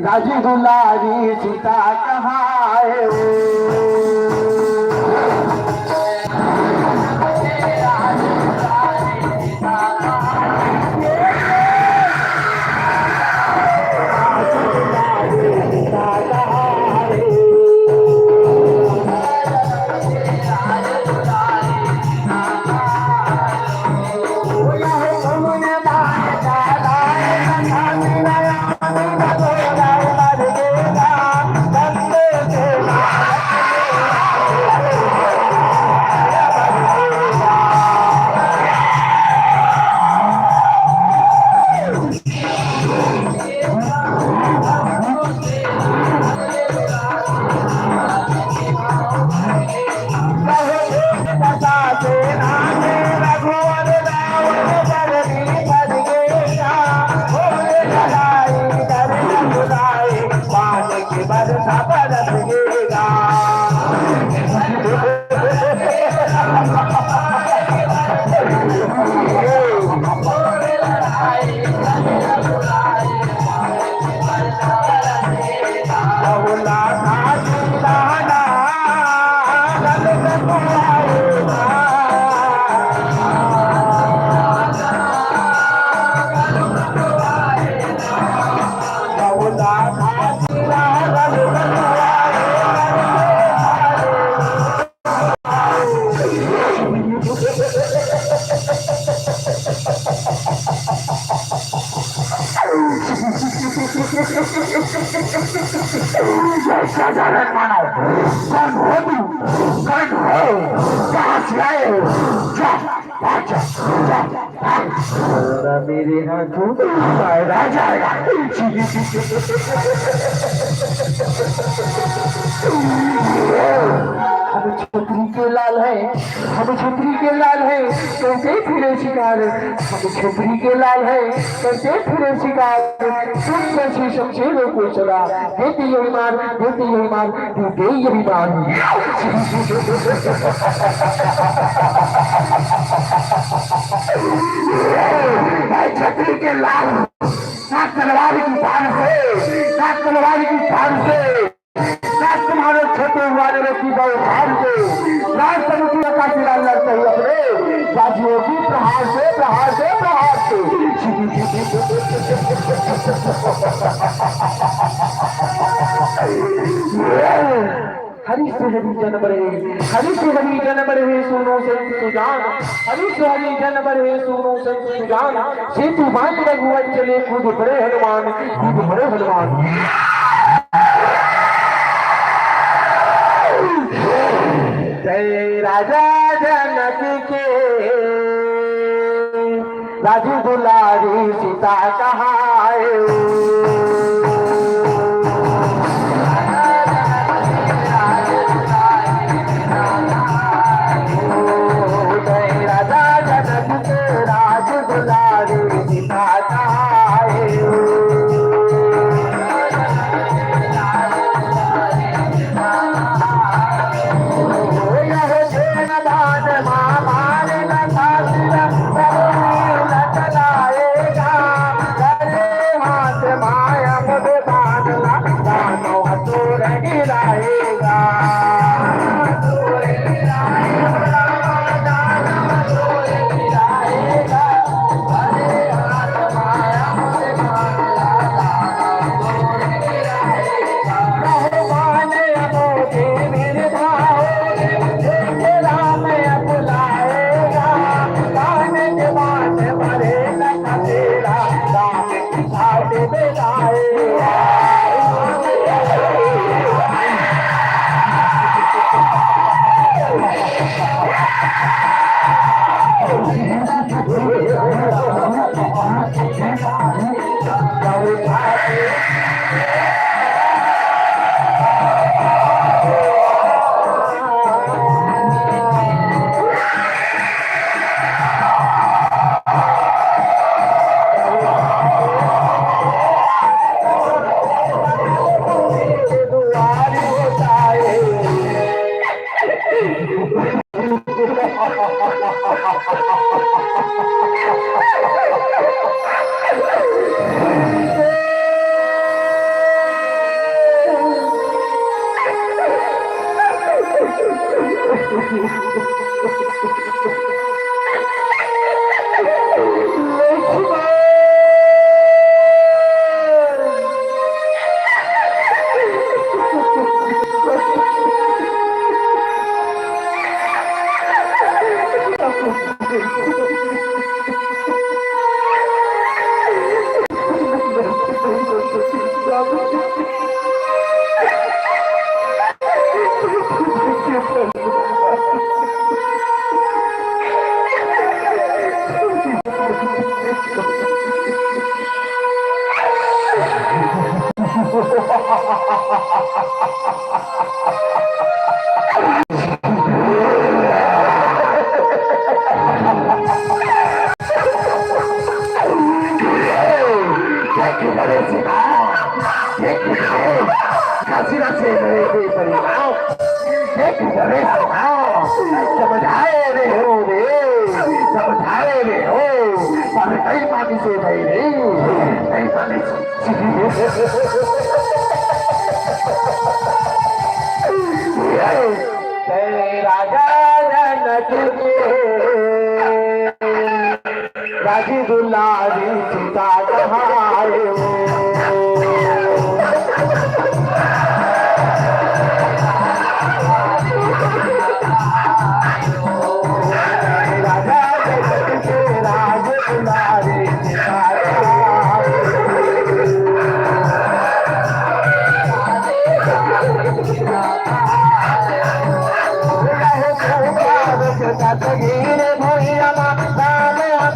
राजी दुलारी सीता कहाँ है साधारण मानव कौन हो तू कौन हो कहाँ से आए हो जा मेरे हाथों मारा जाएगा हम छतरी के लाल है हम छतरी के लाल है कैसे फिरे शिकार हम छतरी के लाल है कैसे फिरे शिकार तुम कैसे शमशेरों को चला देते यही मार देते यही मार देते यही मार छतरी के लाल ना तलवार की धार से ना तलवार की धार से तुम्हारे छोटे वाले की बहु भार से लाल समुद्र का सिरा लड़ते ही अपने बाजियों की प्रहार से प्रहार से प्रहार से हरी से हरी जन बड़े हरी से हरी जन बड़े सुनो संत सुजान हरी से हरी जन बड़े सुनो संत सुजान सेतु बांध रघुवर चले खुद बड़े हनुमान खुद बड़े हनुमान जय राजा जनक के राजी दुलारी सीता कहाँ है राजा जनक के राजी दुलारी सीता कहाए राजा जनक के राज दुलारी सीता तगीर भैया नाम अमर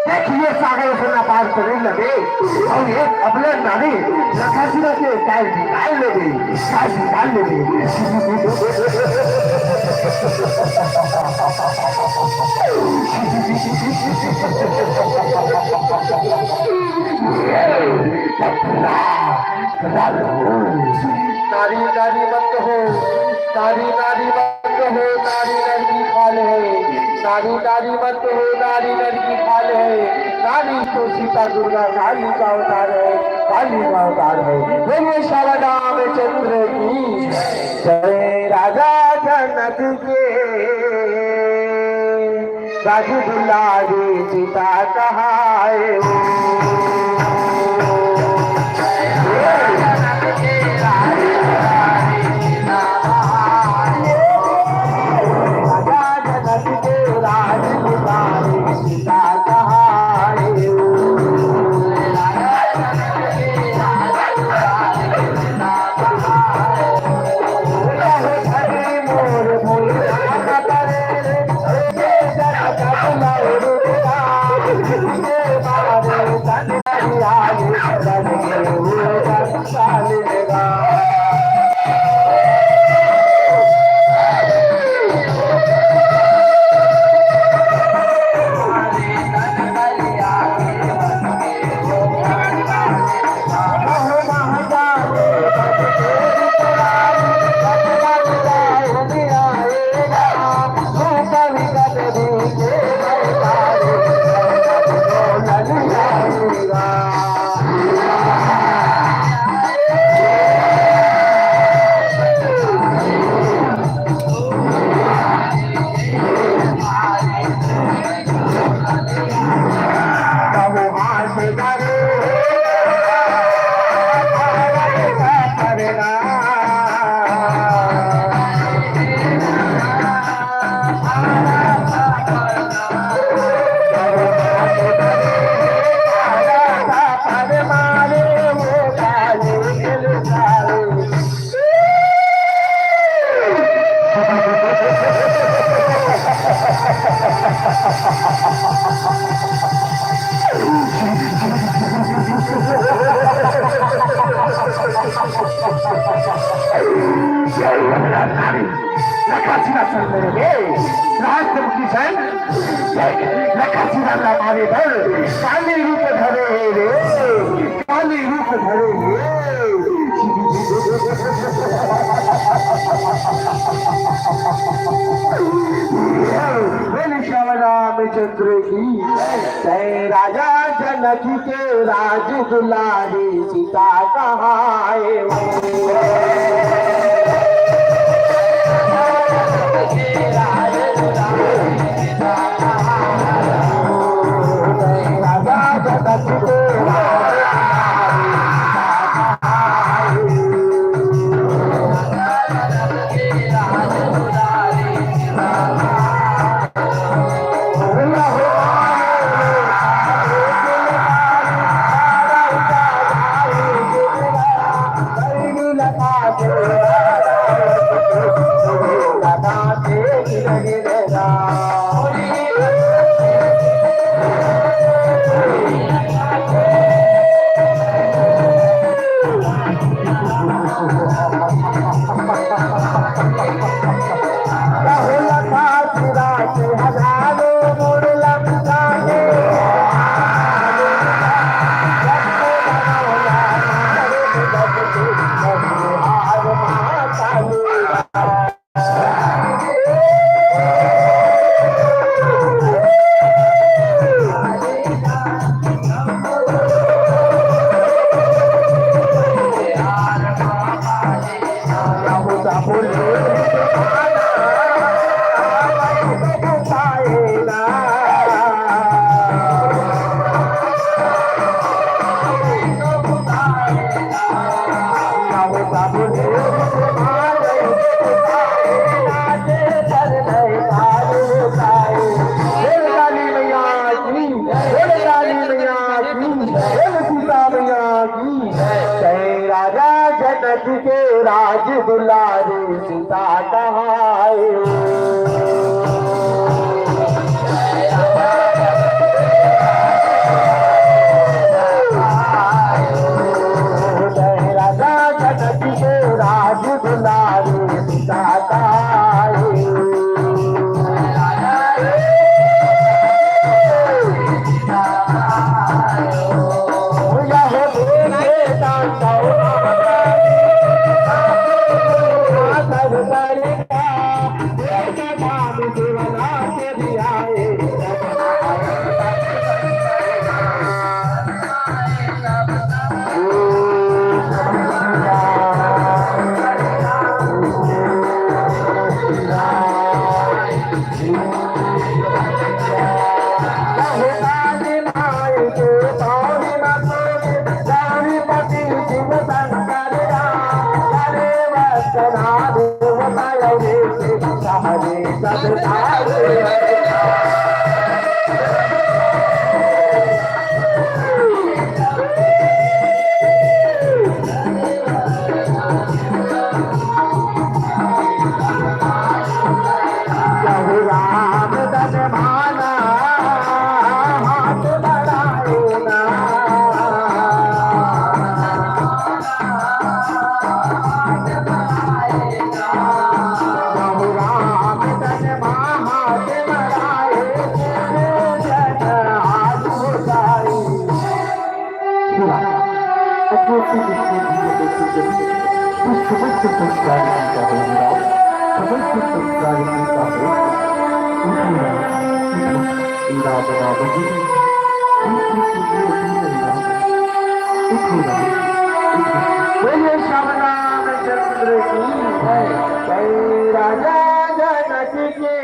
देखिए सागर से ना पार करने लगे और एक अबले नारी लखासीरा के काल निकाल लगे नारी नारी मत हो, नारी नारी मत हो, नारी लड़की खाल है, नारी नारी मत हो, नारी लड़की खाल है, नारी तो सीता दुर्गा काली का अवतार है, काली का अवतार है। बोलिए श्याम चंद्र की जय। राजा जनक के राजू दुलारी सीता कहाए ना काली रूप धरे रे काली रूप धरे रामचंद्र की जय। राजा जनक के राज दुलारी सीता कहाँ के राज दुलारी सीता कहाँ राजा जनक के राज दुलारी सीता बोलिए श्यामचंद्र की जय। राजा जनक के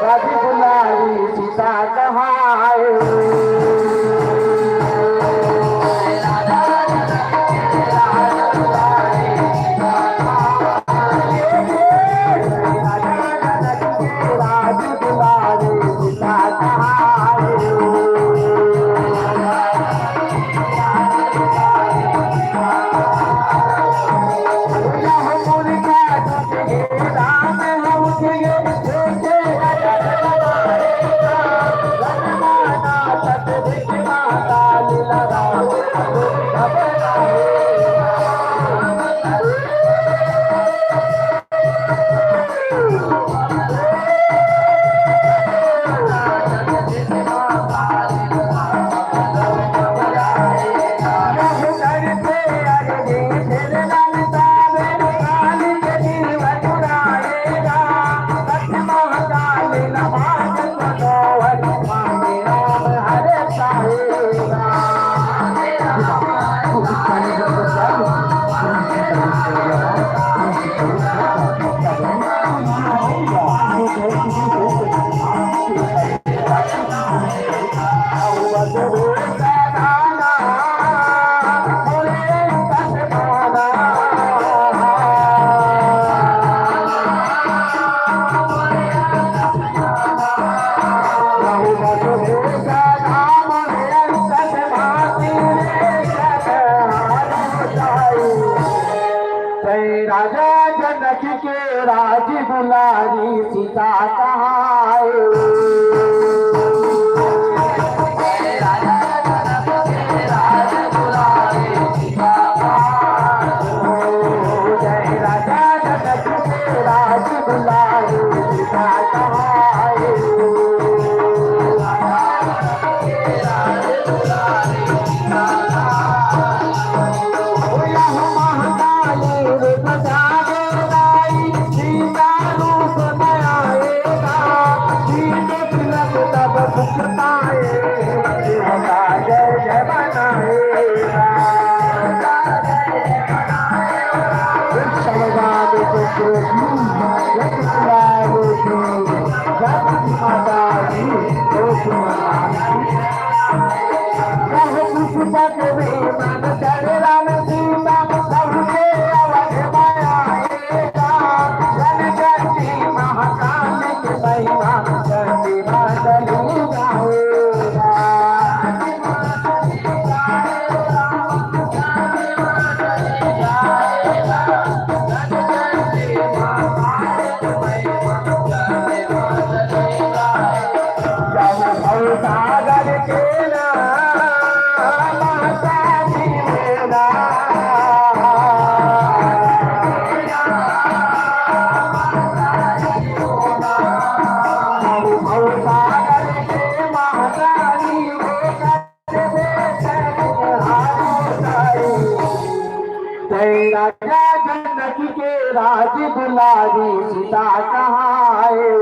राज दुलारी सीता कहाँ जय राजा जनक के राज दुलारी सीता कहाँ जय राजा जनक के राज दुलारी सीता कहाँ जय राजा जनक के राज दुलारी सीता कहाँ राजा जनक के राज दुलारी सीता कहाँ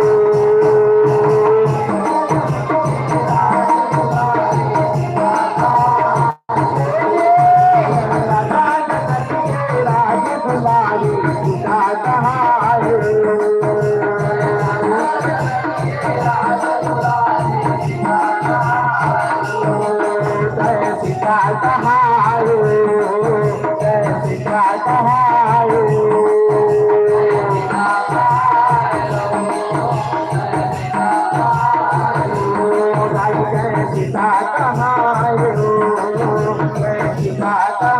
सीता